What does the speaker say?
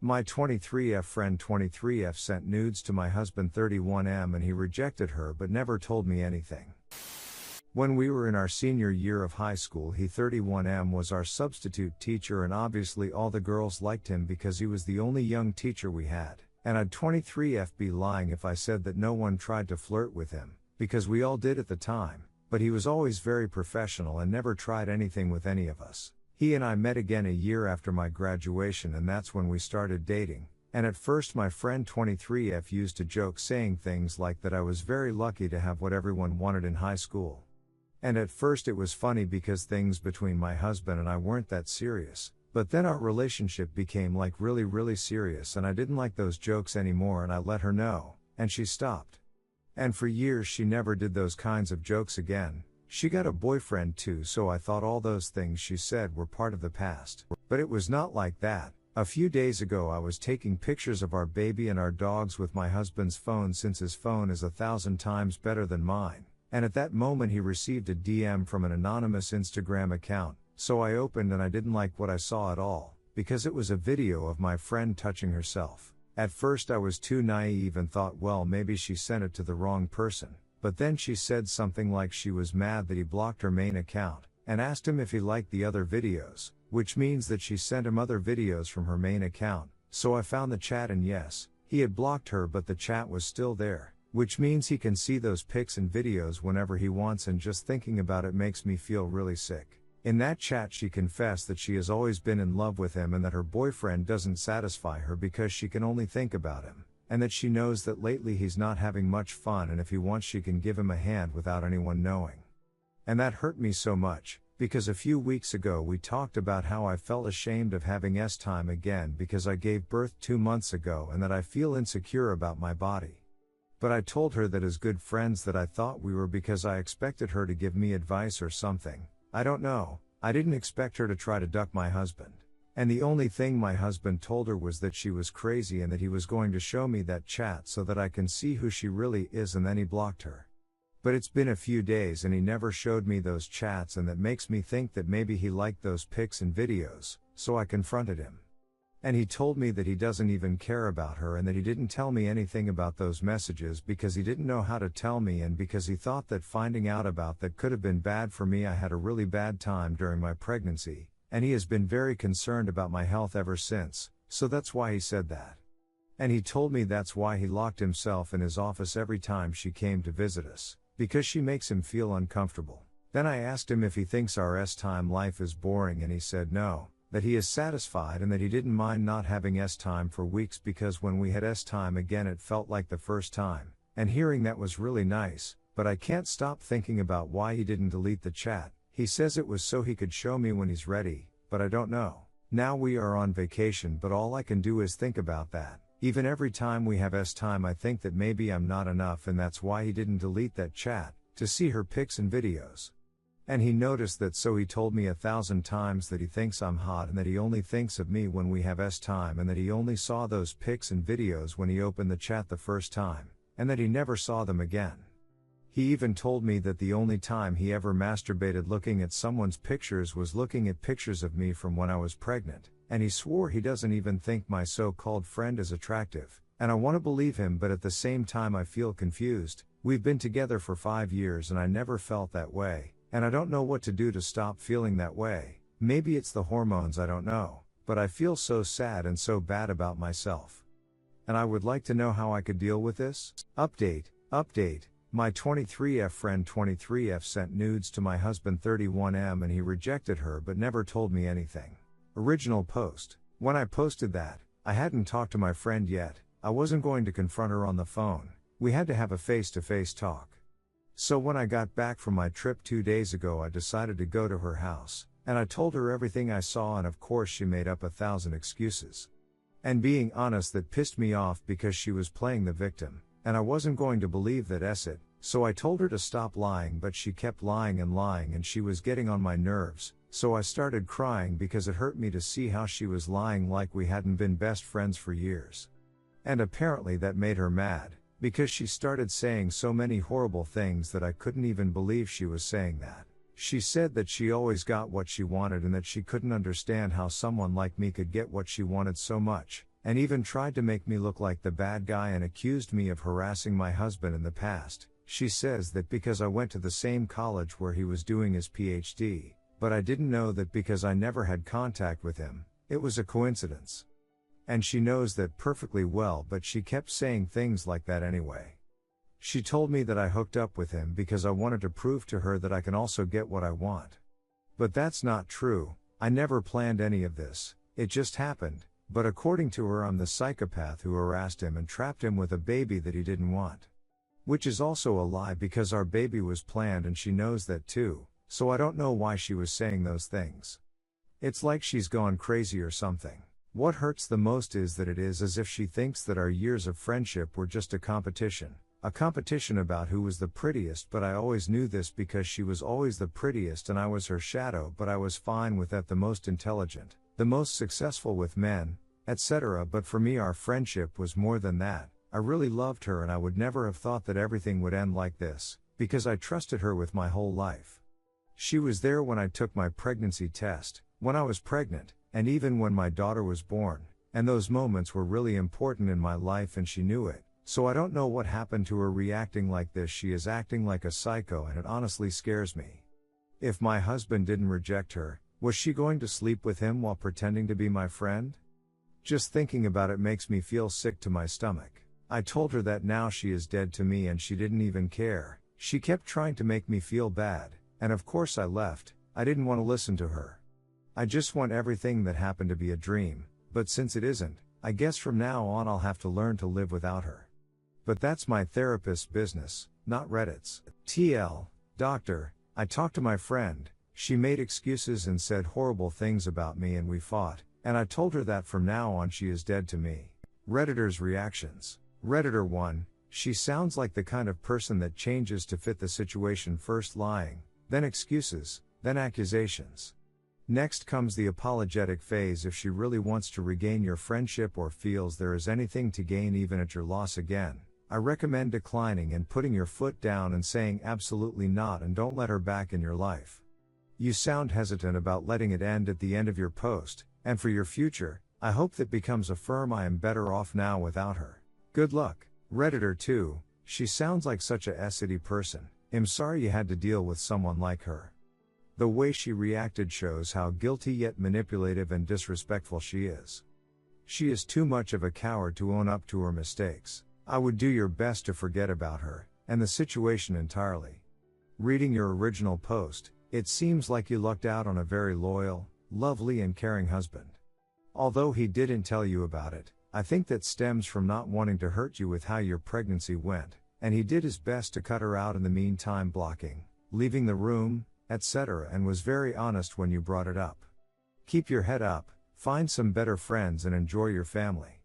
My 23F friend 23F sent nudes to my husband 31M and he rejected her but never told me anything. When we were in our senior year of high school, he 31M was our substitute teacher and obviously all the girls liked him because he was the only young teacher we had. And I'd 23F be lying if I said that no one tried to flirt with him, because we all did at the time, but he was always very professional and never tried anything with any of us. He and I met again a year after my graduation and that's when we started dating, and at first my friend 23F used to joke saying things like that I was very lucky to have what everyone wanted in high school. And at first it was funny because things between my husband and I weren't that serious, but then our relationship became like really serious and I didn't like those jokes anymore and I let her know, and she stopped. And for years she never did those kinds of jokes again. She got a boyfriend too, so I thought all those things she said were part of the past. But it was not like that. A few days ago I was taking pictures of our baby and our dogs with my husband's phone since his phone is 1,000 times better than mine. And at that moment he received a DM from an anonymous Instagram account, so I opened and I didn't like what I saw at all, because it was a video of my friend touching herself. At first I was too naive and thought, well, maybe she sent it to the wrong person. But then she said something like she was mad that he blocked her main account, and asked him if he liked the other videos, which means that she sent him other videos from her main account. So I found the chat and yes, he had blocked her but the chat was still there, which means he can see those pics and videos whenever he wants, and just thinking about it makes me feel really sick. In that chat she confessed that she has always been in love with him and that her boyfriend doesn't satisfy her because she can only think about him. And that she knows that lately he's not having much fun and if he wants she can give him a hand without anyone knowing. And that hurt me so much, because a few weeks ago we talked about how I felt ashamed of having S-time again because I gave birth 2 months ago and that I feel insecure about my body. But I told her that as good friends that I thought we were because I expected her to give me advice or something. I don't know, I didn't expect her to try to duck my husband. And the only thing my husband told her was that she was crazy and that he was going to show me that chat so that I can see who she really is, and then he blocked her. But it's been a few days and he never showed me those chats, and that makes me think that maybe he liked those pics and videos, so I confronted him. And he told me that he doesn't even care about her and that he didn't tell me anything about those messages because he didn't know how to tell me and because he thought that finding out about that could have been bad for me. I had a really bad time during my pregnancy. And he has been very concerned about my health ever since, so that's why he said that. And he told me that's why he locked himself in his office every time she came to visit us, because she makes him feel uncomfortable. Then I asked him if he thinks our S-time life is boring and he said no, that he is satisfied and that he didn't mind not having S-time for weeks because when we had S-time again it felt like the first time, and hearing that was really nice, but I can't stop thinking about why he didn't delete the chat. He says it was so he could show me when he's ready, but I don't know. Now we are on vacation but all I can do is think about that. Even every time we have S-time I think that maybe I'm not enough and that's why he didn't delete that chat, to see her pics and videos. And he noticed that, so he told me 1,000 times that he thinks I'm hot and that he only thinks of me when we have S-time and that he only saw those pics and videos when he opened the chat the first time, and that he never saw them again. He even told me that the only time he ever masturbated looking at someone's pictures was looking at pictures of me from when I was pregnant, and he swore he doesn't even think my so-called friend is attractive, and I want to believe him but at the same time I feel confused. We've been together for 5 years and I never felt that way, and I don't know what to do to stop feeling that way. Maybe it's the hormones, I don't know, but I feel so sad and so bad about myself. And I would like to know how I could deal with this. Update. My 23F friend 23F sent nudes to my husband 31M and he rejected her but never told me anything. Original post. When I posted that, I hadn't talked to my friend yet. I wasn't going to confront her on the phone. We had to have a face-to-face talk. So when I got back from my trip 2 days ago I decided to go to her house, and I told her everything I saw, and of course she made up 1,000 excuses. And being honest, that pissed me off because she was playing the victim. And I wasn't going to believe that it, so I told her to stop lying, but she kept lying and she was getting on my nerves, so I started crying because it hurt me to see how she was lying like we hadn't been best friends for years. And apparently that made her mad, because she started saying so many horrible things that I couldn't even believe she was saying that. She said that she always got what she wanted and that she couldn't understand how someone like me could get what she wanted so much, and even tried to make me look like the bad guy and accused me of harassing my husband in the past. She says that because I went to the same college where he was doing his PhD, but I didn't know that because I never had contact with him, it was a coincidence. And she knows that perfectly well, but she kept saying things like that anyway. She told me that I hooked up with him because I wanted to prove to her that I can also get what I want. But that's not true. I never planned any of this, it just happened, but according to her I'm the psychopath who harassed him and trapped him with a baby that he didn't want. Which is also a lie because our baby was planned and she knows that too, so I don't know why she was saying those things. It's like she's gone crazy or something. What hurts the most is that it is as if she thinks that our years of friendship were just a competition about who was the prettiest, but I always knew this because she was always the prettiest and I was her shadow, but I was fine with that, the most intelligent, the most successful with men, etc. But for me our friendship was more than that. I really loved her and I would never have thought that everything would end like this, because I trusted her with my whole life. She was there when I took my pregnancy test, when I was pregnant, and even when my daughter was born, and those moments were really important in my life and she knew it. So I don't know what happened to her reacting like this. She is acting like a psycho and it honestly scares me. If my husband didn't reject her, was she going to sleep with him while pretending to be my friend? Just thinking about it makes me feel sick to my stomach. I told her that now she is dead to me and she didn't even care. She kept trying to make me feel bad, and of course I left. I didn't want to listen to her. I just want everything that happened to be a dream, but since it isn't, I guess from now on I'll have to learn to live without her. But that's my therapist's business, not Reddit's. TL, doctor, I talked to my friend, she made excuses and said horrible things about me and we fought, and I told her that from now on she is dead to me. Redditors' reactions. Redditor 1, she sounds like the kind of person that changes to fit the situation, first lying, then excuses, then accusations. Next comes the apologetic phase. If she really wants to regain your friendship or feels there is anything to gain even at your loss again, I recommend declining and putting your foot down and saying absolutely not, and don't let her back in your life. You sound hesitant about letting it end at the end of your post, and for your future, I hope that becomes a firm I am better off now without her. Good luck. Redditor 2, she sounds like such a essity person. I'm sorry you had to deal with someone like her. The way she reacted shows how guilty yet manipulative and disrespectful she is. She is too much of a coward to own up to her mistakes. I would do your best to forget about her, and the situation entirely. Reading your original post, it seems like you lucked out on a very loyal, lovely and caring husband. Although he didn't tell you about it, I think that stems from not wanting to hurt you with how your pregnancy went, and he did his best to cut her out in the meantime, blocking, leaving the room, etc., and was very honest when you brought it up. Keep your head up, find some better friends and enjoy your family.